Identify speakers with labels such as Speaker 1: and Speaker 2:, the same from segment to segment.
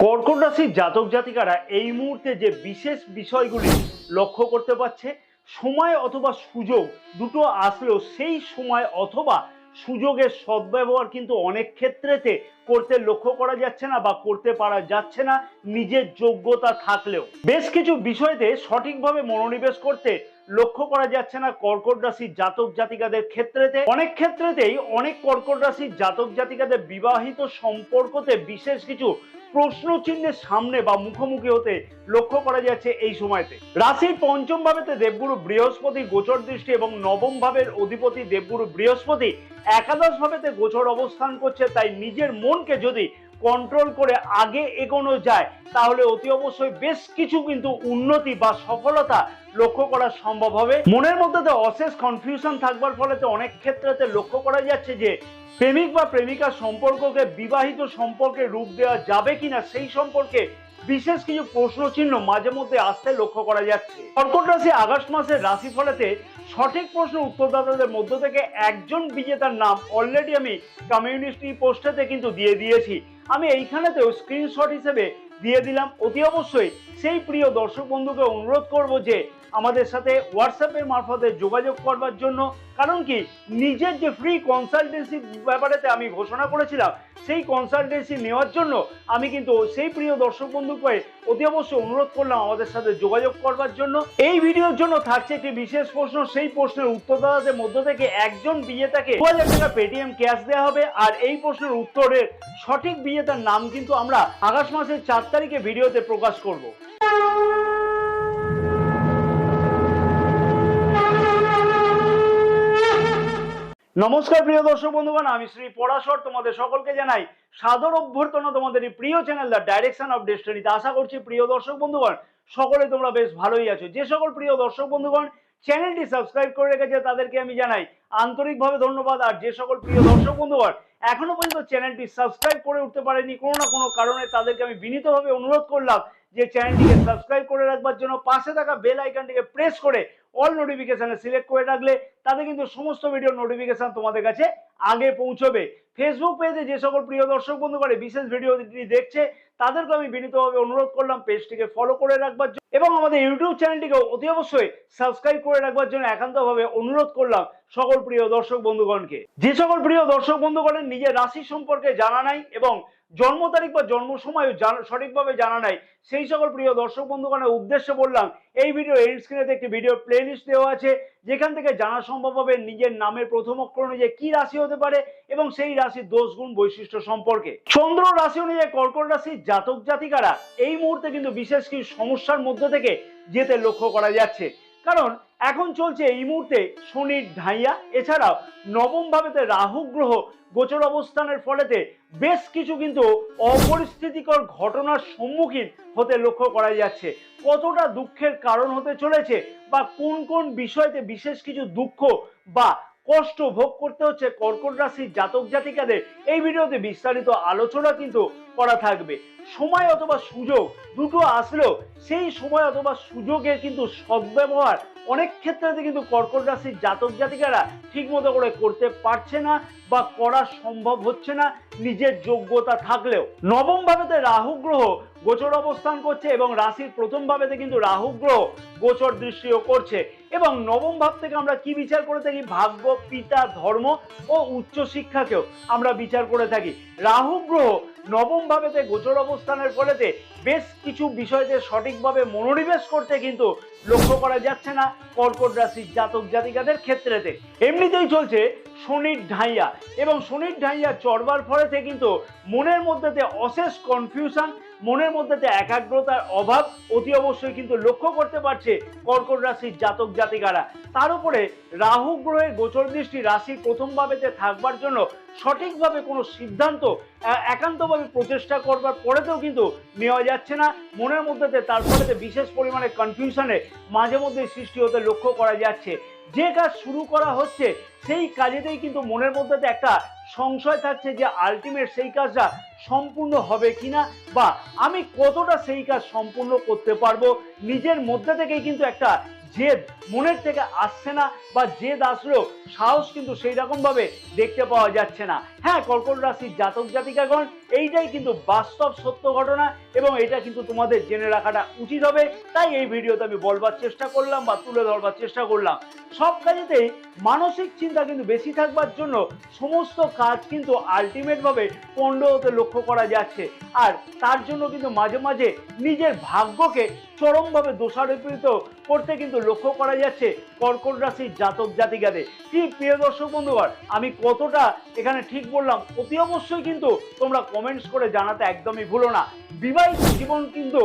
Speaker 1: কর্কট রাশির জাতক জাতিকারা এই মুহূর্তে যে বিশেষ বিষয়গুলি লক্ষ্য করতে পারছে, সময় অথবা সুযোগ দুটো আসলেও সেই সময় অথবা সুযোগের সদ্ব্যবহার কিন্তু অনেক ক্ষেত্রেতে করতে লক্ষ্য করা যাচ্ছে না বা করতে পারা যাচ্ছে না নিজের যোগ্যতা থাকলেও। বেশ কিছু বিষয়তে সঠিকভাবে মনোনিবেশ করতে লক্ষ্য করা যাচ্ছে না কর্কট রাশির জাতক জাতিকাদের ক্ষেত্রেতে। অনেক ক্ষেত্রেতেই অনেক কর্কট রাশির জাতক জাতিকাদের বিবাহিত সম্পর্কতে বিশেষ কিছু প্রশ্ন চিহ্নের সামনে বা মুখোমুখি হতে লক্ষ্য করা যাচ্ছে এই সময়তে। রাশির পঞ্চম ভাবেতে দেবগুরু বৃহস্পতি গোচর দৃষ্টি এবং নবম ভাবের অধিপতি দেবগুরু বৃহস্পতি একাদশ ভাবেতে গোচর অবস্থান করছে। তাই নিজের মনকে যদি কন্ট্রোল করে আগে এগোনো যায় তাহলে অতি অবশ্যই বেশ কিছু কিন্তু উন্নতি বা সফলতা লক্ষ্য করা সম্ভব হবে। মনের মধ্যে অশেষ কনফিউশন থাকবার ফলে অনেক ক্ষেত্রেতে লক্ষ্য করা যাচ্ছে যে প্রেমিক বা প্রেমিকার সম্পর্ককে বিবাহিত সম্পর্কে রূপ দেওয়া যাবে কিনা সেই সম্পর্কে বিশেষ কিছু প্রশ্ন চিহ্ন মাঝে মধ্যে আসতে লক্ষ্য করা যাচ্ছে। কর্কট রাশি আগস্ট মাসের রাশিফলেতে সঠিক প্রশ্ন উত্তরদাতাদের মধ্য থেকে একজন বিজেতার নাম অলরেডি আমি কমিউনিটি পোস্টেতে কিন্তু দিয়ে দিয়েছি। আমি এইখানেতেও স্ক্রিনশট হিসেবে দিয়ে দিলাম। অতি অবশ্যই সেই প্রিয় দর্শক বন্ধুকে অনুরোধ করব যে আমাদের সাথে হোয়াটসঅ্যাপের মারফতে যোগাযোগ করবার জন্য। কারণ কি, নিজের যে ফ্রি কনসালটেন্সি ব্যাপারেতে আমি ঘোষণা করেছিলাম সেই কনসালটেন্সি নেওয়ার জন্য আমি কিন্তু সেই প্রিয় দর্শক বন্ধুকে অতি অবশ্যই অনুরোধ করলাম আমাদের সাথে যোগাযোগ করবার জন্য। এই ভিডিওর জন্য থাকছে একটি বিশেষ প্রশ্ন, সেই প্রশ্নের উত্তরদাতাদের মধ্য থেকে একজন বিজেতাকে 2000 টাকা পেটিএম ক্যাশ দেওয়া হবে। আর এই প্রশ্নের উত্তরের সঠিক বিজেতার নাম কিন্তু আমরা আগস্ট মাসের 4 তারিখে ভিডিওতে প্রকাশ করব। নমস্কার প্রিয় দর্শক বন্ধুগণ, আমি শ্রী পরাশর তোমাদের সকলকে জানাই সাদর অভ্যর্থনা তোমাদের এই প্রিয় চ্যানেল দ্য ডাইরেকশন অফ ডেস্টিনিতে। আশা করছি প্রিয় দর্শক বন্ধুগণ সকলে তোমরা বেশ ভালোই আছো। যে সকল প্রিয় দর্শক বন্ধুগণ চ্যানেলটি সাবস্ক্রাইব করে রেখেছে তাদেরকে আমি জানাই আন্তরিকভাবে ধন্যবাদ। আর যে সকল প্রিয় দর্শক বন্ধুগণ এখনো পর্যন্ত চ্যানেলটি সাবস্ক্রাইব করে উঠতে পারেনি কোনো না কোনো কারণে, তাদেরকে আমি বিনীতভাবে অনুরোধ করলাম যে চ্যানেলটিকে সাবস্ক্রাইব করে রাখবার জন্য। পাশে থাকা বেল আইকনটিকে প্রেস করে অল নোটিফিকেশনে সিলেক্ট করে রাখলে তাতে কিন্তু সমস্ত ভিডিওর নোটিফিকেশন তোমাদের কাছে আগে পৌঁছবে। ফেসবুক পেজে যে সকল প্রিয় দর্শক বন্ধু করে বিশেষ ভিডিওটি দেখছে তাদেরকে আমি বিনীতভাবে অনুরোধ করলাম পেজটিকে ফলো করে রাখবার জন্য এবং আমাদের ইউটিউব চ্যানেলটিকে অতি অবশ্যই সাবস্ক্রাইব করে রাখবার জন্য একান্তভাবে অনুরোধ করলাম সকল প্রিয় দর্শক বন্ধুগণকে। যে সকল প্রিয় দর্শক বন্ধুগণের নিজের রাশি সম্পর্কে জানা নাই এবং জন্ম তারিখ বা জন্ম সময় সঠিকভাবে জানা নাই সেই সকল প্রিয় দর্শক বন্ধুগণের উদ্দেশ্যে বললাম এই ভিডিও এন্ড স্ক্রিনে একটি ভিডিও প্লেলিস্ট দেওয়া আছে যেখান থেকে জানা সম্ভব হবে নিজের নামের প্রথম অক্ষর অনুযায়ী কি রাশি হতে পারে এবং সেই রাশির দোষ গুণ বৈশিষ্ট্য সম্পর্কে। চন্দ্র রাশি অনুযায়ী কর্কট রাশির জাতক জাতিকারা এই মুহূর্তে কিন্তু বিশেষ কিছু সমস্যার মধ্যে থেকে যেতে লক্ষ্য করা যাচ্ছে। কারণ এখন চলছে এই মুহূর্তে শনির ঢাইয়া, এছাড়াও নবম ভাবেতে রাহু গ্রহ গোচর অবস্থানের ফলেতে বেশ কিছু কিন্তু অপরিস্থিতিকর ঘটনার সম্মুখীন হতে লক্ষ্য করা যাচ্ছে। কতটা দুঃখের কারণ হতে চলেছে বা কোন কোন বিষয়তে বিশেষ কিছু দুঃখ বা কষ্ট ভোগ করতে হচ্ছে কর্কট রাশির জাতক জাতিকাদের এই ভিডিওতে বিস্তারিত আলোচনা কিন্তু করা থাকবে। সময় অথবা সুযোগ দুটো আসলেও সেই সময় অথবা সুযোগের কিন্তু সদ্ব্যবহার অনেক ক্ষেত্রে কিন্তু কর্কট রাশির জাতক জাতিকারা ঠিক মতো করে করতে পারছে না বা করা সম্ভব হচ্ছে না নিজের যোগ্যতা থাকলেও। নবম ভাবেতে রাহু গ্রহ গোচর অবস্থান করছে এবং রাশির প্রথম ভাবেতে কিন্তু রাহু গ্রহ গোচর দৃষ্টিও করছে এবং নবম ভাব থেকে আমরা কি বিচার করে থাকি, ভাগ্য, পিতা, ধর্ম ও উচ্চ শিক্ষাকেও আমরা বিচার করে থাকি। রাহু গ্রহ নবম ভাবেতে গোচর অবস্থানের ফলেতে বেশ কিছু বিষয়তে সঠিকভাবে মনোনিবেশ করতে কিন্তু লক্ষ্য করা যাচ্ছে না কর্কট রাশির জাতক জাতিকাদের ক্ষেত্রেতে। এমনিতেই চলছে শনির ঢাইয়া এবং শনির ঢাইয়া চড়বার ফলেতে কিন্তু মনের মধ্যে অশেষ কনফিউশন, মনের মধ্যে একাগ্রতার অভাব অতি অবশ্যই কিন্তু লক্ষ্য করতে পারছে কর্কট রাশির জাতক জাতিকারা। তার উপরে রাহু গ্রহের গোচর দৃষ্টি রাশির প্রথম ভাবেতে থাকবার জন্য সঠিকভাবে কোনো সিদ্ধান্ত একান্তভাবে প্রচেষ্টা করবার পরেতেও কিন্তু নেওয়া যাচ্ছে না। মনের মধ্যে তার ফলে বিশেষ পরিমাণে কনফিউশনে মাঝে মধ্যে সৃষ্টি হতে লক্ষ্য করা যাচ্ছে। যে কাজ শুরু করা হচ্ছে সেই কাজেতেই কিন্তু মনের মধ্যে একটা সংশয় থাকছে যে আলটিমেট সেই কাজটা সম্পূর্ণ হবে কিনা বা আমি কতটা সেই কাজ সম্পূর্ণ করতে পারবো। নিজের মধ্যে থেকেই কিন্তু একটা জেদ মনের থেকে আসছে না, বা জেদ আসলেও সাহস কিন্তু সেই রকম ভাবে দেখতে পাওয়া যাচ্ছে না। হ্যাঁ, কর্কট রাশির জাতক জাতিকাগণ, এইটাই কিন্তু বাস্তব সত্য ঘটনা এবং এটা কিন্তু তোমাদের জেনে রাখাটা উচিত হবে। তাই এই ভিডিওতে আমি বলবার চেষ্টা করলাম বা তুলে ধরবার চেষ্টা করলাম। সব কাজেতেই মানসিক চিন্তা কিন্তু বেশি থাকবার জন্য সমস্ত কাজ কিন্তু আলটিমেট ভাবে পণ্ড হতে লক্ষ্য করা যাচ্ছে। আর তার জন্য কিন্তু মাঝে মাঝে নিজের ভাগ্যকে চরমভাবে দোষারোপিত করতে কিন্তু লক্ষ্য করা যাচ্ছে কর্কট রাশির জাতক জাতিকাদের। কি প্রিয় দর্শক বন্ধুগণ, আমি কতটা এখানে ঠিক বললাম অতি অবশ্যই কিন্তু তোমরা কমেন্টস করে জানাতে একদমই ভুলো না। বিবাহিত জীবন কিন্তু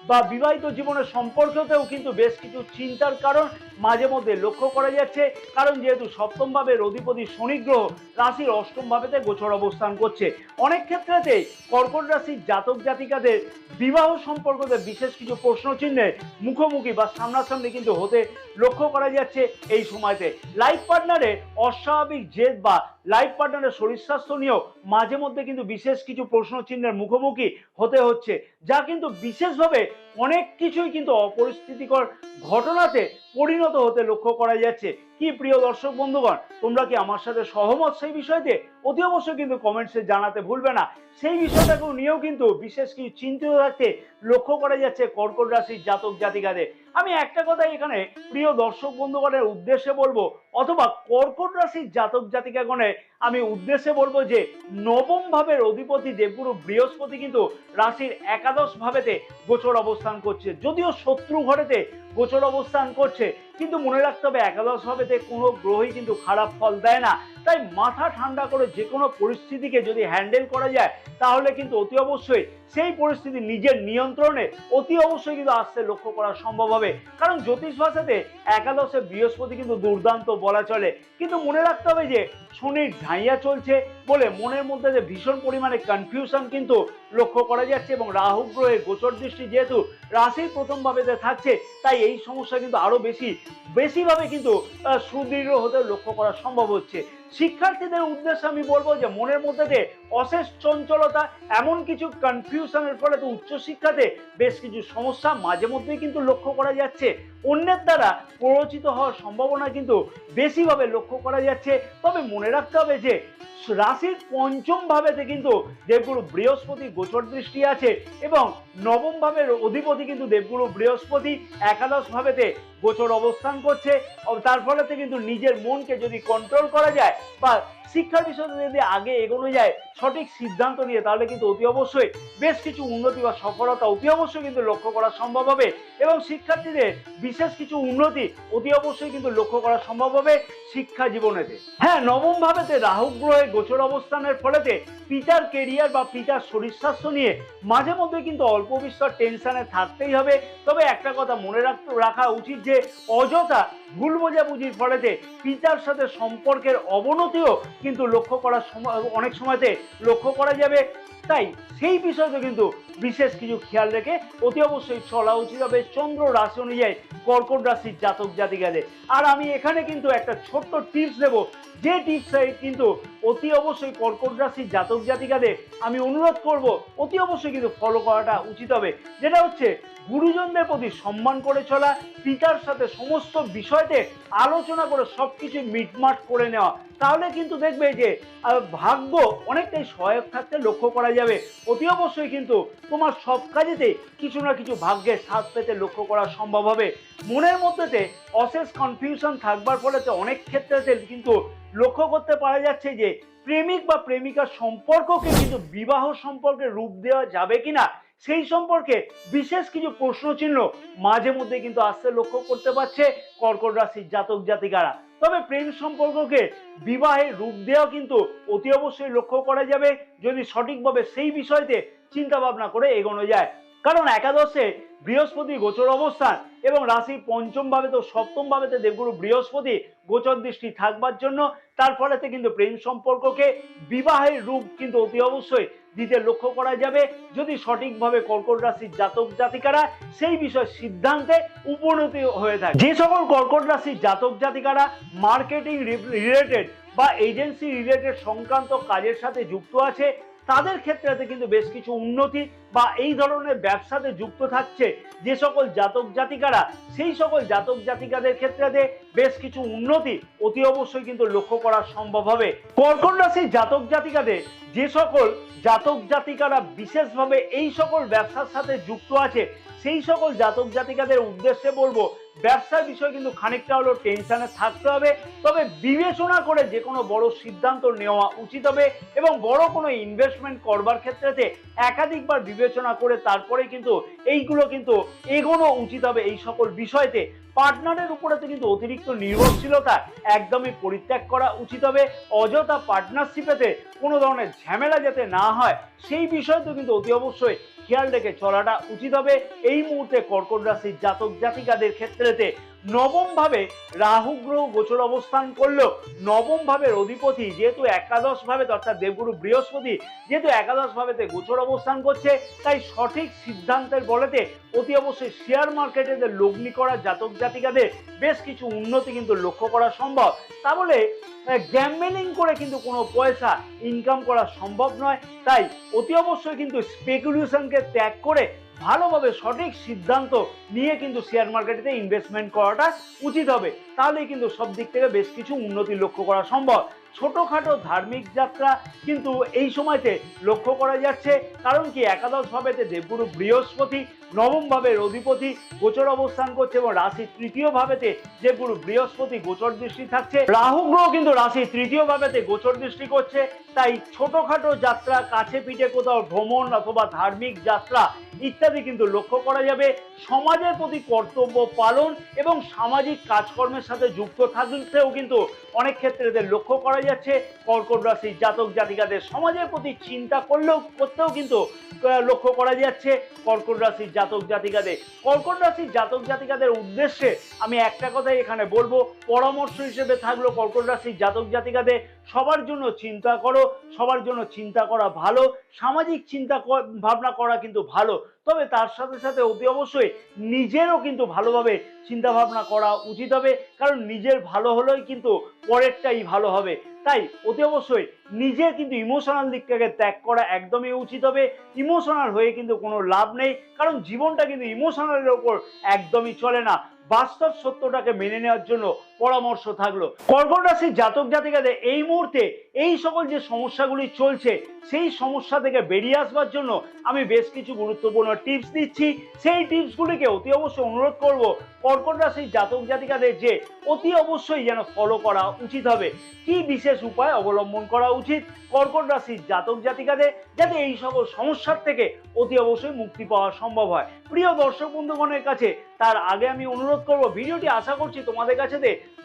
Speaker 1: বা বিবাহিত জীবনের সম্পর্কতেও কিন্তু বেশ কিছু চিন্তার কারণ মাঝে মধ্যে লক্ষ্য করা যাচ্ছে। কারণ যেহেতু সপ্তম ভাবের অধিপতি শনি গ্রহ রাশির অষ্টম ভাবেতে গোচর অবস্থান করছে, অনেক ক্ষেত্রেতেই কর্কট রাশির জাতক জাতিকাদের বিবাহ সম্পর্কতে বিশেষ কিছু প্রশ্ন চিহ্নের মুখোমুখি বা সামনাসামনি কিন্তু হতে লক্ষ্য করা যাচ্ছে এই সময়তে। লাইফ পার্টনারের অস্বাভাবিক জেদ বা লাইফ পার্টনারের শরীর স্বাস্থ্য নিয়েও মাঝে মধ্যে কিন্তু বিশেষ কিছু প্রশ্ন চিহ্নের মুখোমুখি হতে হচ্ছে, যা কিন্তু বিশেষভাবে অনেক কিছুই কিন্তু অপরিস্থিতিকর ঘটনাতে পরিণত হতে লক্ষ্য করা যাচ্ছে। কি প্রিয় দর্শক বন্ধুগণ, তোমরা কি আমার সাথে সহমত সেই বিষয়তে? অতি অবশ্যই কিন্তু কমেন্টসে জানাতে ভুলবে না। সেই বিষয়টাকে নিয়েও কিন্তু বিশেষ কিছু চিন্তিত থাকতে লক্ষ্য করা যাচ্ছে কর্কট রাশির জাতক জাতিকাদের। আমি একটা কথা এখানে প্রিয় দর্শক বন্ধুগণের উদ্দেশ্যে বলবো, অথবা কর্কট রাশির জাতক জাতিকাগণের আমি উদ্দেশ্যে বলবো যে নবম ভাবের অধিপতি দেবগুরু বৃহস্পতি কিন্তু রাশির একাদশ ভাবেতে গোচর অবস্থান করছে। যদিও শত্রু ঘরেতে গোচর অবস্থান করছে, কিন্তু মনে রাখতে হবে একাদশ ভাবেতে কোনো গ্রহই কিন্তু খারাপ ফল দেয় না। তাই মাথা ঠান্ডা করে যে কোনো পরিস্থিতিকে যদি হ্যান্ডেল করা যায়, তাহলে কিন্তু অতি অবশ্যই সেই পরিস্থিতি নিজের নিয়ন্ত্রণে অতি অবশ্যই কিন্তু আসতে লক্ষ্য করা সম্ভব হবে। কারণ জ্যোতিষ ভাষাতে একাদশে বৃহস্পতি কিন্তু দুর্দান্ত বলা চলে, কিন্তু মনে রাখতে হবে যে শনির ঢাইয়া চলছে বলে মনের মধ্যে যে ভীষণ পরিমাণে কনফিউশন কিন্তু লক্ষ্য করা যাচ্ছে, এবং রাহু গ্রহের গোচর দৃষ্টি যেহেতু রাশির প্রথম ভাবেতে থাকছে, তাই এই সমস্যা কিন্তু আরো বেশিভাবে কিন্তু সুদৃঢ় হতে লক্ষ্য করা সম্ভব হচ্ছে। শিক্ষার্থীদের উদ্দেশ্যে আমি বলবো যে মনের মধ্যে অশেষ চঞ্চলতা, এমন কিছু কনফিউশনের ফলে তো উচ্চশিক্ষাতে বেশ কিছু সমস্যা মাঝে মধ্যেই কিন্তু লক্ষ্য করা যাচ্ছে। অন্যের দ্বারা প্ররোচিত হওয়ার সম্ভাবনা কিন্তু বেশিভাবে লক্ষ্য করা যাচ্ছে। তবে মনে রাখতে হবে যে রাশির পঞ্চম ভাবেতে কিন্তু দেবগুরু বৃহস্পতি গোচর দৃষ্টি আছে, এবং নবম ভাবের অধিপতি কিন্তু দেবগুরু বৃহস্পতি একাদশ ভাবেতে গোচর অবস্থান করছে। তার ফলেতে কিন্তু নিজের মনকে যদি কন্ট্রোল করা যায় বা শিক্ষার বিষয়ে যদি আগে এগোনো যায় সঠিক সিদ্ধান্ত নিয়ে, তাহলে কিন্তু অতি অবশ্যই বেশ কিছু উন্নতি বা সফলতা অতি অবশ্যই কিন্তু লক্ষ্য করা সম্ভব হবে, এবং শিক্ষার্থীদের বিশেষ কিছু উন্নতি অতি অবশ্যই কিন্তু লক্ষ্য করা সম্ভব হবে শিক্ষা জীবনেতে। হ্যাঁ, নবম ভাবেতে রাহু গ্রহের গোচর অবস্থানের ফলেতে পিতার কেরিয়ার বা পিতার শরীর স্বাস্থ্য নিয়ে মাঝে মধ্যে কিন্তু অল্প বিস্তর টেনশনে থাকতেই হবে। তবে একটা কথা মনে রাখা উচিত যে অযথা ভুল বোঝাবুঝির ফলেতে পিতার সাথে সম্পর্কের অবনতিও কিন্তু লক্ষ্য করার সময় অনেক সময়তে লক্ষ্য করা যাবে। তাই সেই বিষয়টা কিন্তু বিশেষ কিছু খেয়াল রেখে অতি অবশ্যই চলা উচিত হবে চন্দ্র রাশি অনুযায়ী কর্কট রাশির জাতক জাতিকাদের। আর আমি এখানে কিন্তু একটা ছোট্ট টিপস দেব, যে টিপস কিন্তু অতি অবশ্যই কর্কট রাশির জাতক জাতিকাদের আমি অনুরোধ করব অতি অবশ্যই কিন্তু ফলো করাটা উচিত হবে। যেটা হচ্ছে গুরুজনদের প্রতি সম্মান করে চলা, পিতার সাথে সমস্ত বিষয়তে আলোচনা করে সবকিছু মিটমাট করে নেওয়া, তাহলে কিন্তু দেখবে যে ভাগ্য অনেকটাই সহায়ক থাকতে লক্ষ্য করা যাবে। অতি অবশ্যই কিন্তু তোমার সব কাজেতে কিছু না কিছু ভাগ্যের সাথ পেতে লক্ষ্য করা সম্ভব হবে। মনের মধ্যেতে অশেষ কনফিউশন থাকবার ফলে অনেক ক্ষেত্রে কিন্তু লক্ষ্য করতে পারা যাচ্ছে যে প্রেমিক বা প্রেমিকার সম্পর্ককে কিন্তু বিবাহ সম্পর্কে রূপ দেওয়া যাবে কিনা, সেই সম্পর্কে বিশেষ কিছু প্রশ্ন চিহ্ন মাঝে মধ্যে কিন্তু আসতে লক্ষ্য করতে পারছে কর্কট রাশির জাতক জাতিকারা। তবে প্রেম সম্পর্ককে বিবাহের রূপ দেওয়া কিন্তু অতি অবশ্যই লক্ষ্য করা যাবে যদি সঠিকভাবে সেই বিষয়তে চিন্তা ভাবনা করে এগোনো যায়। কারণ একাদশে বৃহস্পতি গোচর অবস্থান এবং রাশির পঞ্চম ভাবে তো সপ্তম ভাবেতে দেবগুরু বৃহস্পতি গোচর দৃষ্টি থাকবার জন্য তার ফলেতে কিন্তু প্রেম সম্পর্ককে বিবাহের রূপ কিন্তু অতি অবশ্যই দিতে লক্ষ্য করা যাবে যদি সঠিকভাবে কর্কট রাশির জাতক জাতিকারা সেই বিষয় সিদ্ধান্তে উপনীত হয়ে থাকে। যে সকল কর্কট রাশির জাতক জাতিকারা মার্কেটিং রিলেটেড বা এজেন্সি রিলেটেড সংক্রান্ত কাজের সাথে যুক্ত আছে, তাদের ক্ষেত্রে কিন্তু বেশ কিছু উন্নতি বা এই ধরনের ব্যবসাতে যুক্ত থাকছে যে সকল জাতক জাতিকারা, সেই সকল জাতক জাতিকাদের ক্ষেত্রে বেশ কিছু উন্নতি অতি অবশ্যই কিন্তু লক্ষ্য করা সম্ভব হবে। কর্কট রাশির জাতক জাতিকাদের যে সকল জাতক জাতিকারা বিশেষভাবে এই সকল ব্যবসার সাথে যুক্ত আছে, সেই সকল জাতক জাতিকাদের উদ্দেশ্যে বলবো, ব্যবসার বিষয় কিন্তু খানিকটা হলেও টেনশনে থাকতে হবে, তবে বিবেচনা করে যে কোনো বড় সিদ্ধান্ত নেওয়া উচিত হবে এবং বড় কোনো ইনভেস্টমেন্ট করবার ক্ষেত্রে একাধিকবার বিবেচনা করে তারপরে কিন্তু এইগুলো কিন্তু এগোনো উচিত হবে। এই সকল বিষয়তে পার্টনারের উপরে তো কিন্তু অতিরিক্ত নির্ভরশীলতা একদমই পরিত্যাগ করা উচিত হবে। অযথা পার্টনারশিপেতে কোনো ধরনের ঝামেলা যাতে না হয় সেই বিষয়টা কিন্তু অতি অবশ্যই খেয়াল রেখে চলাটা উচিত হবে। এই মুহূর্তে কর্কট রাশির জাতক জাতিকাদের ক্ষেত্রেতে নবম ভাবে রাহু গ্রহ গোচর অবস্থান করলেও নবম ভাবের অধিপতি যেহেতু একাদশ ভাবে, অর্থাৎ দেবগুরু বৃহস্পতি যেহেতু একাদশ ভাবেতে গোচর অবস্থান করছে, তাই সঠিক সিদ্ধান্তের বলেতে অতি অবশ্যই শেয়ার মার্কেটে লগ্নি করা জাতক জাতিকাদের বেশ কিছু উন্নতি কিন্তু লক্ষ্য করা সম্ভব। তা বলে গ্যাম্বলিং করে কিন্তু কোনো পয়সা ইনকাম করা সম্ভব নয়, তাই অতি অবশ্যই কিন্তু স্পেকুলেশনকে ত্যাগ করে ভালোভাবে সঠিক সিদ্ধান্ত নিয়ে কিন্তু শেয়ার মার্কেটে ইনভেস্টমেন্ট করাটা উচিত হবে, তাহলেই কিন্তু সব দিক থেকে বেশ কিছু উন্নতি লক্ষ্য করা সম্ভব। ছোটখাটো ধার্মিক যাত্রা কিন্তু এই সময়তে লক্ষ্য করা যাচ্ছে, কারণ কি একাদশ ভাবেতে দেবগুরু বৃহস্পতি নবম ভাবের অধিপতি গোচর অবস্থান করছে এবং রাশি তৃতীয় ভাবেতে দেবগুরু বৃহস্পতি গোচর দৃষ্টি থাকছে। রাহু গ্রহ কিন্তু রাশি তৃতীয় ভাবেতে গোচর দৃষ্টি করছে, তাই ছোটখাটো যাত্রা, কাছে পিঠে কোথাও ভ্রমণ অথবা ধার্মিক যাত্রা ইত্যাদি কিন্তু লক্ষ্য করা যাবে। সমাজের প্রতি কর্তব্য পালন এবং সামাজিক কাজকর্মের সাথে যুক্ত থাকতেও কিন্তু অনেক ক্ষেত্রে এদের লক্ষ্য করা যাচ্ছে। কর্কট রাশির জাতক জাতিকাদের সমাজের প্রতি চিন্তা করতেও কিন্তু লক্ষ্য করা যাচ্ছে কর্কট রাশির জাতক জাতিকাদের। কর্কট রাশির জাতক জাতিকাদের উদ্দেশ্যে আমি একটা কথাই এখানে বলবো, পরামর্শ হিসেবে থাকলো কর্কট রাশির জাতক জাতিকাদের সবার জন্য চিন্তা করো, সবার জন্য চিন্তা করা ভালো, সামাজিক চিন্তা ভাবনা করা কিন্তু ভালো, তবে তার সাথে সাথে অতি অবশ্যই নিজেরও কিন্তু ভালোভাবে চিন্তা ভাবনা করা উচিত হবে, কারণ নিজের ভালো হলেই কিন্তু পরেরটাই ভালো হবে। তাই অতি অবশ্যই নিজের কিন্তু ইমোশনাল দিকটাকে ত্যাগ করা একদমই উচিত হবে। ইমোশনাল হয়ে কিন্তু কোনো লাভ নেই, কারণ জীবনটা কিন্তু ইমোশনালের ওপর একদমই চলে না। বাস্তব সত্যটাকে মেনে নেওয়ার জন্য পরামর্শ থাকলো কর্কট রাশির জাতক জাতিকাদের এই মুহূর্তে এই সকল যে সমস্যাগুলি চলছে সেই সমস্যা থেকে বেরিয়ে আসবার জন্য আমি বেশ কিছু গুরুত্বপূর্ণ টিপস দিচ্ছি। সেই টিপসগুলিকে অতি অবশ্যই অনুরোধ করব কর্কট রাশির জাতক জাতিকাদের যে অতি অবশ্যই যেন ফলো করা উচিত হবে। কি বিশেষ উপায় অবলম্বন করা উচিত কর্কট রাশির জাতক জাতিকাদের, যাতে এই সকল সমস্যার থেকে অতি অবশ্যই মুক্তি পাওয়া সম্ভব হয়। প্রিয় দর্শক বন্ধুগণের কাছে তার আগে আমি অনুরোধ করব, ভিডিওটি আশা করছি তোমাদের কাছে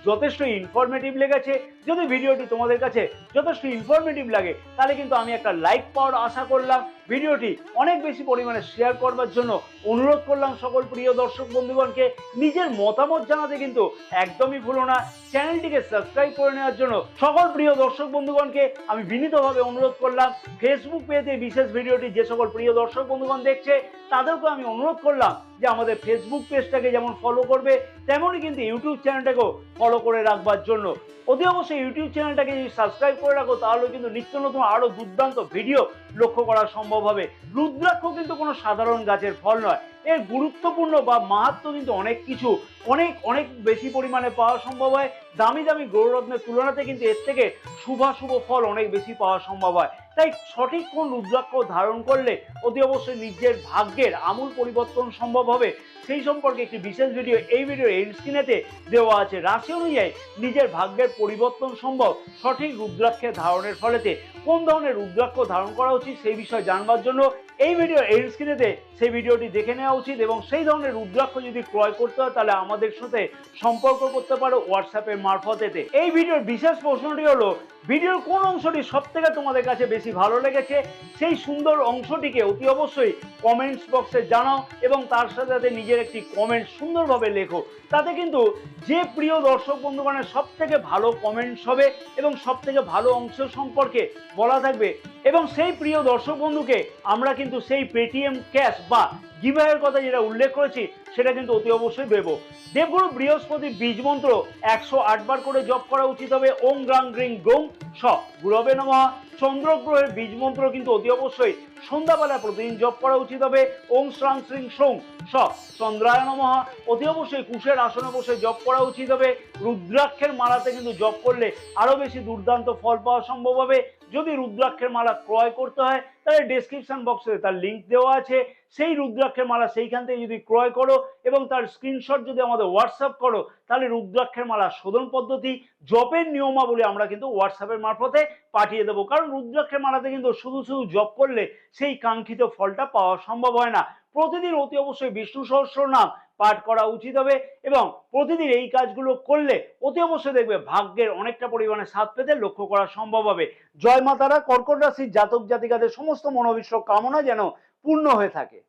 Speaker 1: যথেষ্ট ইনফরমেটিভ লেগেছে। যদি ভিডিওটি তোমাদের কাছে যথেষ্ট ইনফরমেটিভ লাগে তাহলে কিন্তু আমি একটা লাইক পাওয়ার আশা করলাম। ভিডিওটি অনেক বেশি পরিমাণে শেয়ার করবার জন্য অনুরোধ করলাম সকল প্রিয় দর্শক বন্ধুগণকে। নিজের মতামত জানাতে কিন্তু একদমই ভুলো না। চ্যানেলটিকে সাবস্ক্রাইব করে নেওয়ার জন্য সকল প্রিয় দর্শক বন্ধুগণকে আমি বিনীতভাবে অনুরোধ করলাম। ফেসবুক পেজে বিশেষ ভিডিওটি যে সকল প্রিয় দর্শক বন্ধুগণ দেখছে তাদেরকে আমি অনুরোধ করলাম যে আমাদের ফেসবুক পেজটাকে যেমন ফলো করবে তেমনই কিন্তু ইউটিউব চ্যানেলটাকেও ফলো করে রাখবার জন্য। অতি অবশ্যই ইউটিউব চ্যানেলটাকে যদি সাবস্ক্রাইব করে রাখো তাহলে কিন্তু নিত্য নতুন আরো দুর্দান্ত ভিডিও লক্ষ্য করা সম্ভব হবে। রুদ্রাক্ষ কিন্তু কোনো সাধারণ গাছের ফল নয়, এর গুরুত্বপূর্ণ বা মাহাত্ম কিন্তু অনেক কিছু, অনেক অনেক বেশি পরিমাণে পাওয়া সম্ভব হয়। দামি দামি গ্রহরত্নের তুলনাতে কিন্তু এর থেকে শুভাশুভ ফল অনেক বেশি পাওয়া সম্ভব হয়। তাই সঠিক কোন রুদ্রাক্ষ ধারণ করলে অতি অবশ্যই নিজের ভাগ্যের আমূল পরিবর্তন সম্ভব হবে সেই সম্পর্কে একটি বিশেষ ভিডিও এই ভিডিওর এন্ড স্ক্রিনেতে দেওয়া আছে। রাশি অনুযায়ী নিজের ভাগ্যের পরিবর্তন সম্ভব সঠিক রুদ্রাক্ষের ধারণের ফলেতে। কোন ধরনের রুদ্রাক্ষ ধারণ করা উচিত সেই বিষয়ে জানবার জন্য এই ভিডিও এন্ড স্ক্রিনেতে সেই ভিডিওটি দেখে নেওয়া উচিত, এবং সেই ধরনের রুদ্রাক্ষ যদি ক্রয় করতে হয় তাহলে আমাদের সাথে সম্পর্ক করতে পারো হোয়াটসঅ্যাপের মারফতেতে। এই ভিডিওর বিশেষ প্রশ্নটি হলো, ভিডিওর কোন অংশটি সব থেকে তোমাদের কাছে বেশি ভালো লেগেছে সেই সুন্দর অংশটিকে অতি অবশ্যই কমেন্টস বক্সে জানাও এবং তার সাথে সাথে নিজের একটি কমেন্ট সুন্দরভাবে লেখো। তাতে কিন্তু যে প্রিয় দর্শক বন্ধুগণের সব থেকে ভালো কমেন্টস হবে এবং সব থেকে ভালো অংশ সম্পর্কে বলা থাকবে, এবং সেই প্রিয় দর্শক বন্ধুকে আমরা কিন্তু সেই পেটিএম ক্যাশ বা গিভওয়ের কথা যেটা উল্লেখ করেছি সেটা কিন্তু অতি অবশ্যই দেবো। দেবগুরু বৃহস্পতি বীজ মন্ত্র 108 বার করে জপ করা উচিত হবে। ওং গ্রাং গ্রিং গোং স গুরবে নমঃ। চন্দ্রগ্রহের বীজ মন্ত্র কিন্তু অতি অবশ্যই সন্ধ্যাবেলা প্রতিদিন জপ করা উচিত হবে। ওং শ্রাং শ্রিং সৌং স চন্দ্রায় নমঃ। অতি অবশ্যই কুশের আসনে বসে জপ করা উচিত হবে। রুদ্রাক্ষের মালাতে কিন্তু জপ করলে আরো বেশি দুর্দান্ত ফল পাওয়া সম্ভব হবে। যদি রুদ্রাক্ষের মালা ক্রয় করতে হয় তাহলে ডেসক্রিপশন বক্সে তার লিঙ্ক দেওয়া আছে, সেই রুদ্রাক্ষের মালা সেইখান থেকে যদি ক্রয় করো এবং তার স্ক্রিনশট যদি আমাদের হোয়াটসঅ্যাপ করো, তাহলে রুদ্রাক্ষের মালা শোধন পদ্ধতি, জপের নিয়মাবলী আমরা কিন্তু হোয়াটসঅ্যাপের মারফতে পাঠিয়ে দেবো। কারণ রুদ্রাক্ষের মালাতে কিন্তু শুধু শুধু জপ করলে সেই কাঙ্ক্ষিত ফলটা পাওয়া সম্ভব হয় না। প্রতিদিন অতি অবশ্যই বিষ্ণু সহস্রনাম পাঠ করা উচিত হবে এবং প্রতিদিন এই কাজগুলো করলে অতি অবশ্যই দেখবে ভাগ্যের অনেকটা পরিমাণে স্বাদ পেতে লক্ষ্য করা সম্ভব হবে। জয় মাতারা। কর্কট রাশির জাতক জাতিকাদের সমস্ত মনোবিশ্ব কামনা যেন পূর্ণ হয়ে থাকে।